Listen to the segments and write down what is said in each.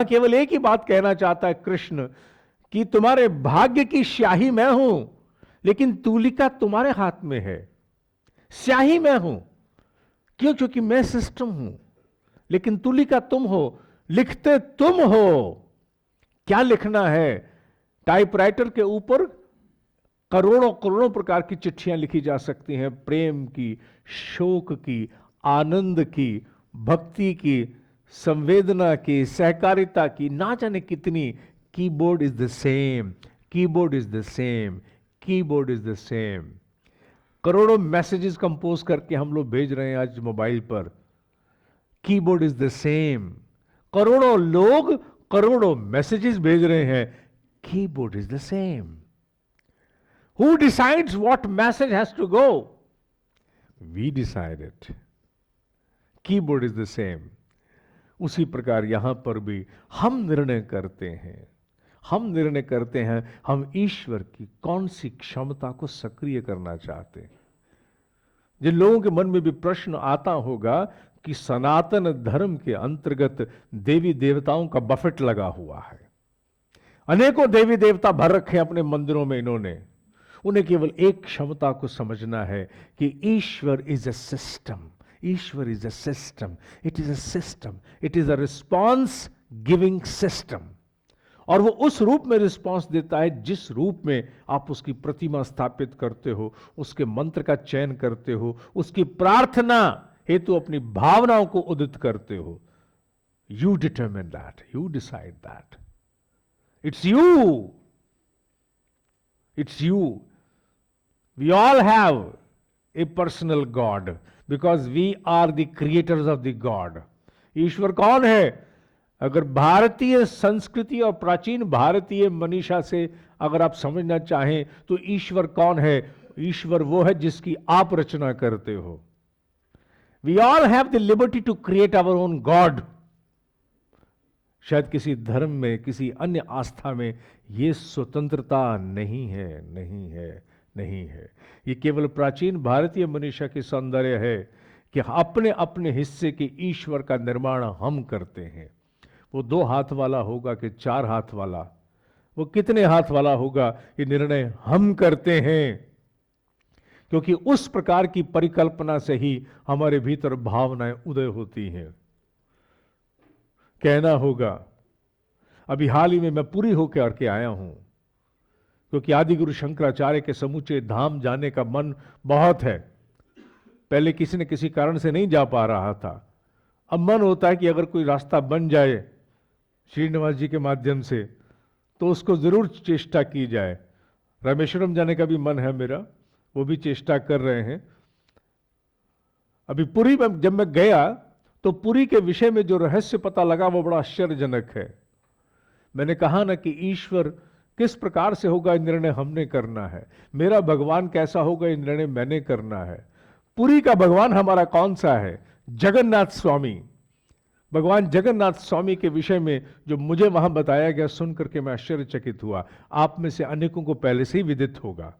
केवल एक ही बात कहना चाहता है कृष्ण कि तुम्हारे भाग्य की स्याही मैं हूं, लेकिन तूलिका तुम्हारे हाथ में है। स्याही मैं हूं, क्यों? क्योंकि मैं सिस्टम हूं, लेकिन तूलिका तुम हो, लिखते तुम हो। क्या लिखना है? टाइपराइटर के ऊपर करोड़ों करोड़ों प्रकार की चिट्ठियां लिखी जा सकती हैं, प्रेम की, शोक की, आनंद की, भक्ति की, संवेदना की, सहकारिता की, ना जाने कितनी। Keyboard is the same, keyboard is the same, keyboard is the same. करोड़ों मैसेजेस कंपोज करके हम लोग भेज रहे हैं आज मोबाइल पर। Keyboard is the same. करोड़ों लोग करोड़ों मैसेजेस भेज रहे हैं, keyboard is the same. Who decides what message has to go? We decide it. Keyboard is the same. उसी प्रकार यहां पर भी हम निर्णय करते हैं। हम निर्णय करते हैं हम ईश्वर की कौन सी क्षमता को सक्रिय करना चाहते हैं। जिन लोगों के मन में भी प्रश्न आता होगा कि सनातन धर्म के अंतर्गत देवी देवताओं का बफेट लगा हुआ है, अनेकों देवी देवता भर रखे अपने मंदिरों में इन्होंने, उन्हें केवल एक क्षमता को समझना है कि Ishwar is a system. Ishwar is a system, it is a system, it is a response giving system. और वो उस रूप में रिस्पॉन्स देता है जिस रूप में आप उसकी प्रतिमा स्थापित करते हो, उसके मंत्र का चयन करते हो, उसकी प्रार्थना हेतु अपनी भावनाओं को उदित करते हो। You determine that, you decide that. It's you, it's you. We all have a personal God because we are the creators of the God. ईश्वर कौन है? अगर भारतीय संस्कृति और प्राचीन भारतीय मनीषा से अगर आप समझना चाहें तो ईश्वर कौन है? ईश्वर वो है जिसकी आप रचना करते हो। We all have the liberty to create our own God. शायद किसी धर्म में, किसी अन्य आस्था में यह स्वतंत्रता नहीं है, नहीं है, नहीं है। ये केवल प्राचीन भारतीय मनीषा की सौंदर्य है कि अपने अपने हिस्से के ईश्वर का निर्माण हम करते हैं। वो 2 हाथ वाला होगा कि 4 हाथ वाला, वो कितने हाथ वाला होगा, ये निर्णय हम करते हैं, क्योंकि उस प्रकार की परिकल्पना से ही हमारे भीतर भावनाएं उदय होती हैं। कहना होगा, अभी हाल ही में मैं पुरी होकर के आया हूं, क्योंकि आदि गुरु शंकराचार्य के समूचे धाम जाने का मन बहुत है। पहले किसी न किसी कारण से नहीं जा पा रहा था। अब मन होता है कि अगर कोई रास्ता बन जाए श्रीनिवास जी के माध्यम से तो उसको जरूर चेष्टा की जाए। रामेश्वरम जाने का भी मन है मेरा, वो भी चेष्टा कर रहे हैं। अभी पुरी में जब मैं गया तो पुरी के विषय में जो रहस्य पता लगा वो बड़ा आश्चर्यजनक है। मैंने कहा ना कि ईश्वर किस प्रकार से होगा, निर्णय हमने करना है। मेरा भगवान कैसा होगा, ये निर्णय मैंने करना है। पुरी का भगवान हमारा कौन सा है? जगन्नाथ स्वामी। भगवान जगन्नाथ स्वामी के विषय में जो मुझे वहां बताया गया, सुन करके मैं आश्चर्यचकित हुआ। आप में से अनेकों को पहले से ही विदित होगा,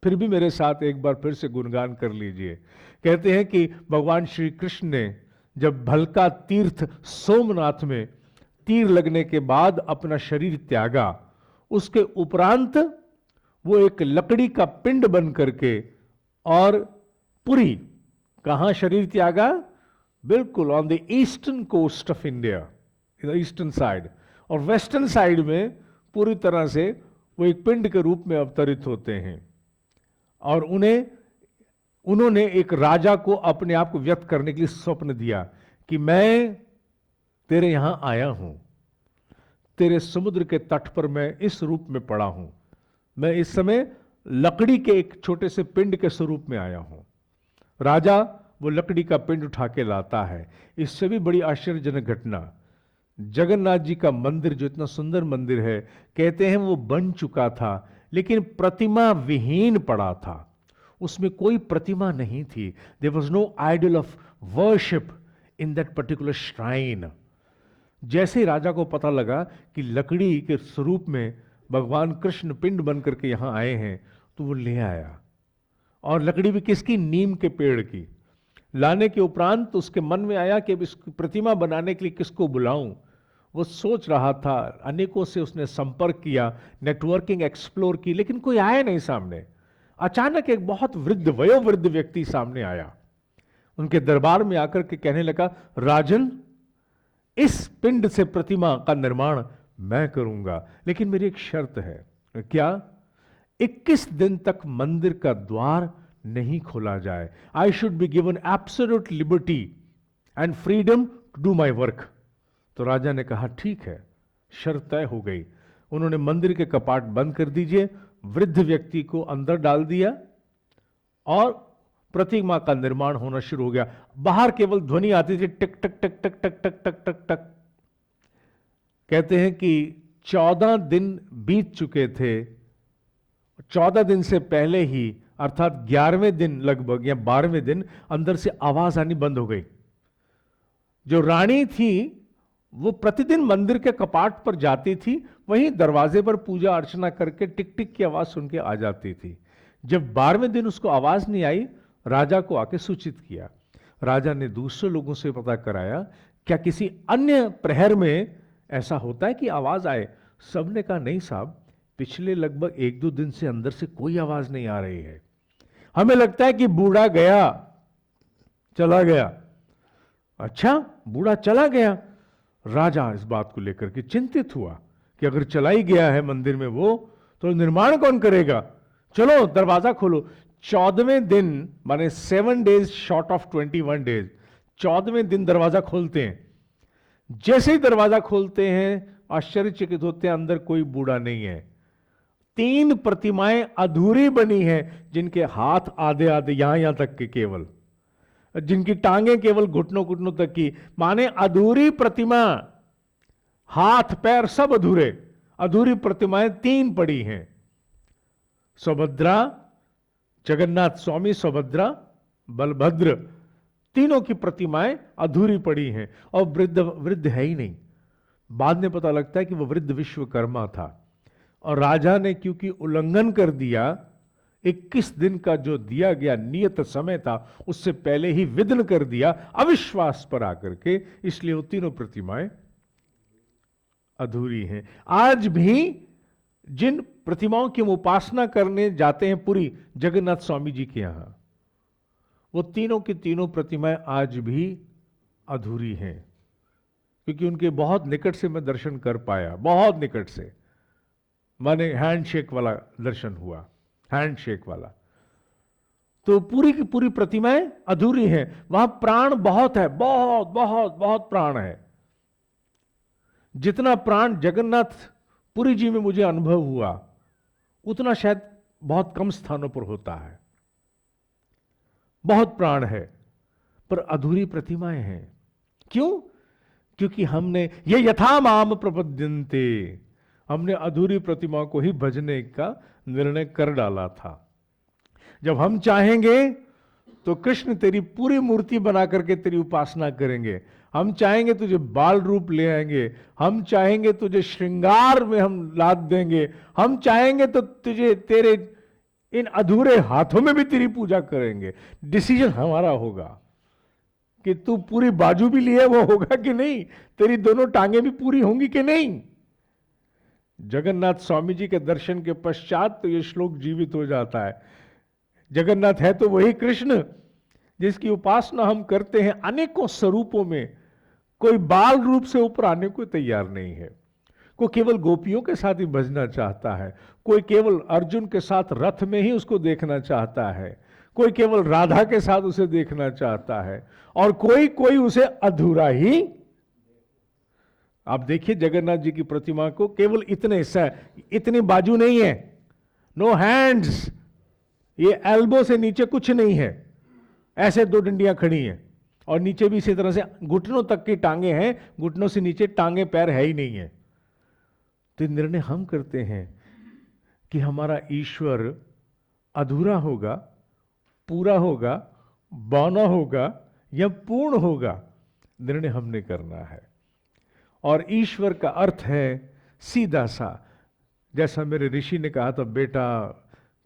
फिर भी मेरे साथ एक बार फिर से गुणगान कर लीजिए। कहते हैं कि भगवान श्री कृष्ण ने जब भलका तीर्थ सोमनाथ में तीर लगने के बाद अपना शरीर त्यागा, उसके उपरांत वो एक लकड़ी का पिंड बन करके और पुरी, कहां शरीर त्यागा? बिल्कुल on the eastern coast of India, eastern side. और वेस्टर्न साइड में पूरी तरह से वो एक पिंड के रूप में अवतरित होते हैं। और उन्होंने एक राजा को अपने आप को व्यक्त करने के लिए स्वप्न दिया कि मैं तेरे यहां आया हूं, तेरे समुद्र के तट पर मैं इस रूप में पड़ा हूं। मैं इस समय लकड़ी के एक छोटे से पिंड के स्वरूप में आया हूं। राजा वो लकड़ी का पिंड उठा के लाता है। इससे भी बड़ी आश्चर्यजनक घटना, जगन्नाथ जी का मंदिर जो इतना सुंदर मंदिर है, कहते हैं वो बन चुका था लेकिन प्रतिमा विहीन पड़ा था। उसमें कोई प्रतिमा नहीं थी। There was no idol of worship in that particular shrine. जैसे ही राजा को पता लगा कि लकड़ी के स्वरूप में भगवान कृष्ण पिंड बन करके यहां आए हैं, तो वो ले आया। और लकड़ी भी किसकी? नीम के पेड़ की। लाने के उपरांत उसके मन में आया कि अब इस प्रतिमा बनाने के लिए किसको बुलाऊं। वो सोच रहा था, अनेकों से उसने संपर्क किया, नेटवर्किंग एक्सप्लोर की, लेकिन कोई आया नहीं सामने। अचानक एक बहुत वृद्ध, वयोवृद्ध व्यक्ति सामने आया। उनके दरबार में आकर के कहने लगा, राजन, इस पिंड से प्रतिमा का निर्माण मैं करूंगा, लेकिन मेरी एक शर्त है। क्या? 21 दिन तक मंदिर का द्वार नहीं खोला जाए। I should be given absolute liberty and freedom to do my work. तो राजा ने कहा, ठीक है, शर्त तय हो गई। उन्होंने मंदिर के कपाट बंद कर दीजिए, वृद्ध व्यक्ति को अंदर डाल दिया और प्रतिमा का निर्माण होना शुरू हो गया। बाहर केवल ध्वनि आती थी, टक टक टक टक टक टक टक टक टक। कहते हैं कि 14 दिन बीत चुके थे। 14 दिन से पहले ही, अर्थात 11वें दिन लगभग या 12वें दिन, अंदर से आवाज आनी बंद हो गई। जो रानी थी वो प्रतिदिन मंदिर के कपाट पर जाती थी, वहीं दरवाजे पर पूजा अर्चना करके टिक टिक की आवाज सुन के आ जाती थी। जब 12वें दिन उसको आवाज नहीं आई, राजा को आके सूचित किया। राजा ने दूसरे लोगों से पता कराया, क्या किसी अन्य प्रहर में ऐसा होता है कि आवाज आए? सबने कहा, नहीं साहब, पिछले लगभग 1-2 दिन से अंदर से कोई आवाज नहीं आ रही है। हमें लगता है कि बूढ़ा गया, चला गया। अच्छा, बूढ़ा चला गया? राजा इस बात को लेकर के चिंतित हुआ कि अगर चला ही गया है मंदिर में वो, तो निर्माण कौन करेगा? चलो दरवाजा खोलो। 14वें दिन, माने 7 डेज शॉर्ट ऑफ 21 डेज, 14वें दिन दरवाजा खोलते हैं। जैसे ही दरवाजा खोलते हैं, आश्चर्यचकित होते हैं, अंदर कोई बूढ़ा नहीं है। 3 प्रतिमाएं अधूरी बनी हैं, जिनके हाथ आधे आधे यहां तक के केवल, जिनकी टांगे केवल घुटनों घुटनों तक की, माने अधूरी प्रतिमा, हाथ पैर सब अधूरे। अधूरी प्रतिमाएं 3 पड़ी हैं। सुभद्रा, जगन्नाथ स्वामी, सुभद्रा, बलभद्र, तीनों की प्रतिमाएं अधूरी पड़ी हैं। और वृद्ध है ही नहीं। बाद में पता लगता है कि वह वृद्ध विश्वकर्मा था, और राजा ने क्योंकि उल्लंघन कर दिया, 21 दिन का जो दिया गया नियत समय था, उससे पहले ही विघ्न कर दिया, अविश्वास पर आकर के, इसलिए वो तीनों प्रतिमाएं अधूरी हैं। आज भी जिन प्रतिमाओं की हम उपासना करने जाते हैं पुरी जगन्नाथ स्वामी जी के यहां, वो तीनों की तीनों प्रतिमाएं आज भी अधूरी हैं, क्योंकि उनके बहुत निकट से मैं दर्शन कर पाया, बहुत निकट से, माने हैंडशेक वाला दर्शन हुआ, हैंडशेक वाला। तो पूरी की पूरी प्रतिमाएं अधूरी हैं। वहां प्राण बहुत है, बहुत बहुत बहुत प्राण है। जितना प्राण जगन्नाथ पुरी जी में मुझे अनुभव हुआ, उतना शायद बहुत कम स्थानों पर होता है। बहुत प्राण है, पर अधूरी प्रतिमाएं हैं। क्यों? क्योंकि हमने ये यथा माम प्रपद्यन्ते, हमने अधूरी प्रतिमा को ही भजने का निर्णय कर डाला था। जब हम चाहेंगे तो कृष्ण तेरी पूरी मूर्ति बना करके तेरी उपासना करेंगे। हम चाहेंगे तुझे बाल रूप ले आएंगे, हम चाहेंगे तुझे श्रृंगार में हम लाद देंगे, हम चाहेंगे तो तुझे तेरे इन अधूरे हाथों में भी तेरी पूजा करेंगे। डिसीजन हमारा होगा कि तू पूरी बाजू भी लिए वो होगा कि नहीं, तेरी दोनों टांगे भी पूरी होंगी कि नहीं। जगन्नाथ स्वामी जी के दर्शन के पश्चात तो ये श्लोक जीवित हो जाता है। जगन्नाथ है तो वही कृष्ण जिसकी उपासना हम करते हैं अनेकों स्वरूपों में। कोई बाल रूप से ऊपर आने को तैयार नहीं है। कोई केवल गोपियों के साथ ही भजना चाहता है, कोई केवल अर्जुन के साथ रथ में ही उसको देखना चाहता है, कोई केवल राधा के साथ उसे देखना चाहता है, और कोई उसे अधूरा ही। आप देखिए जगन्नाथ जी की प्रतिमा को, केवल इतने हिस्सा, इतनी बाजू नहीं है, नो हैंड्स, ये एल्बो से नीचे कुछ नहीं है, ऐसे 2 डंडियां खड़ी हैं, और नीचे भी इसी तरह से घुटनों तक की टांगे हैं, घुटनों से नीचे टांगे पैर है ही नहीं है। तो निर्णय हम करते हैं कि हमारा ईश्वर अधूरा होगा, पूरा होगा, बौना होगा या पूर्ण होगा। निर्णय हमने करना है। और ईश्वर का अर्थ है सीधा सा, जैसा मेरे ऋषि ने कहा था, बेटा,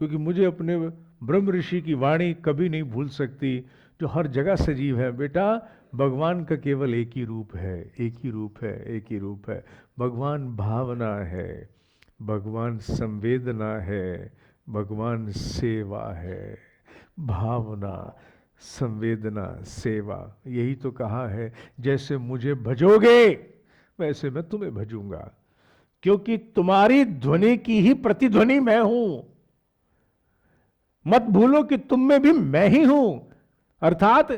क्योंकि मुझे अपने ब्रह्म ऋषि की वाणी कभी नहीं भूल सकती, जो हर जगह सजीव है। बेटा भगवान का केवल एक ही रूप है, एक ही रूप है, एक ही रूप है। भगवान भावना है, भगवान संवेदना है, भगवान सेवा है। भावना, संवेदना, सेवा, यही तो कहा है जैसे मुझे भजोगे वैसे मैं तुम्हें भजूंगा, क्योंकि तुम्हारी ध्वनि की ही प्रतिध्वनि मैं हूं। मत भूलो कि तुम में भी मैं ही हूं। अर्थात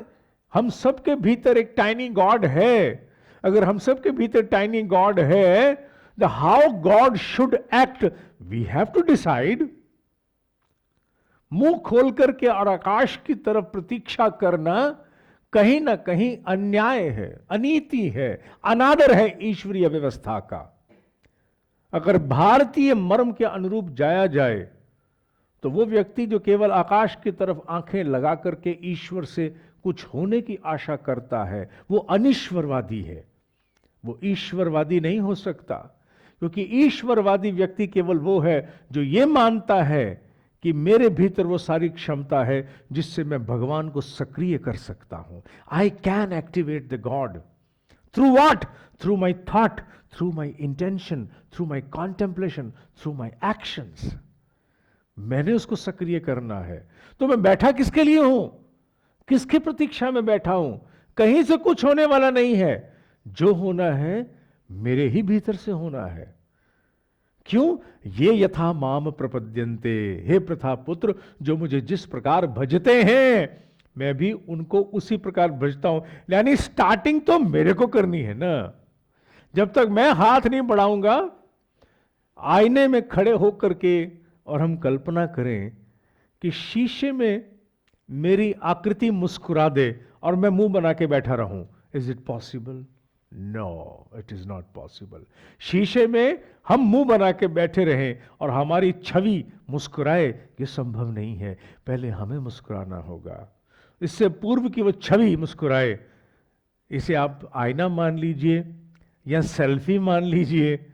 हम सबके भीतर एक टाइनी गॉड है। अगर हम सबके भीतर टाइनी गॉड है, the how god should act we have to decide. मुंह खोल करके और आकाश की तरफ प्रतीक्षा करना कहीं ना कहीं अन्याय है, अनीति है, अनादर है ईश्वरीय व्यवस्था का। अगर भारतीय मर्म के अनुरूप जाया जाए तो वो व्यक्ति जो केवल आकाश की तरफ आंखें लगा करके ईश्वर से कुछ होने की आशा करता है, वो अनिश्वरवादी है। वो ईश्वरवादी नहीं हो सकता, क्योंकि ईश्वरवादी व्यक्ति केवल वो है जो ये मानता है कि मेरे भीतर वो सारी क्षमता है जिससे मैं भगवान को सक्रिय कर सकता हूं। I can activate the God through what? Through my thought, through my intention, through my contemplation, through my actions. मैंने उसको सक्रिय करना है। तो मैं बैठा किसके लिए हूं? किसकी प्रतीक्षा में बैठा हूं? कहीं से कुछ होने वाला नहीं है। जो होना है मेरे ही भीतर से होना है। क्यों? ये यथा माम प्रपद्यन्ते, हे प्रथा पुत्र, जो मुझे जिस प्रकार भजते हैं मैं भी उनको उसी प्रकार भजता हूं। यानी स्टार्टिंग तो मेरे को करनी है ना। जब तक मैं हाथ नहीं बढ़ाऊंगा, आईने में खड़े होकर के और हम कल्पना करें कि शीशे में मेरी आकृति मुस्कुरा दे और मैं मुंह बना के बैठा रहूं, is it possible? No, it is not possible. शीशे में हम मुंह बना के बैठे रहें और हमारी छवि मुस्कुराए, ये संभव नहीं है। पहले हमें मुस्कुराना होगा, इससे पूर्व कि वो छवि मुस्कुराए। इसे आप आईना मान लीजिए या सेल्फी मान लीजिए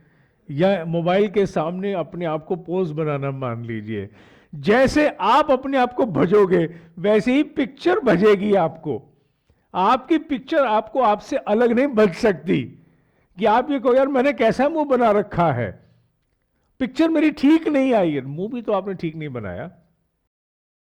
या मोबाइल के सामने अपने आप को पोज बनाना मान लीजिए। जैसे आप अपने आप को भजोगे वैसे ही पिक्चर भजेगी आपको। आपकी पिक्चर आपको आपसे अलग नहीं भज सकती कि आप ये कहो यार मैंने कैसा मुंह बना रखा है, पिक्चर मेरी ठीक नहीं आई है। मुंह भी तो आपने ठीक नहीं बनाया।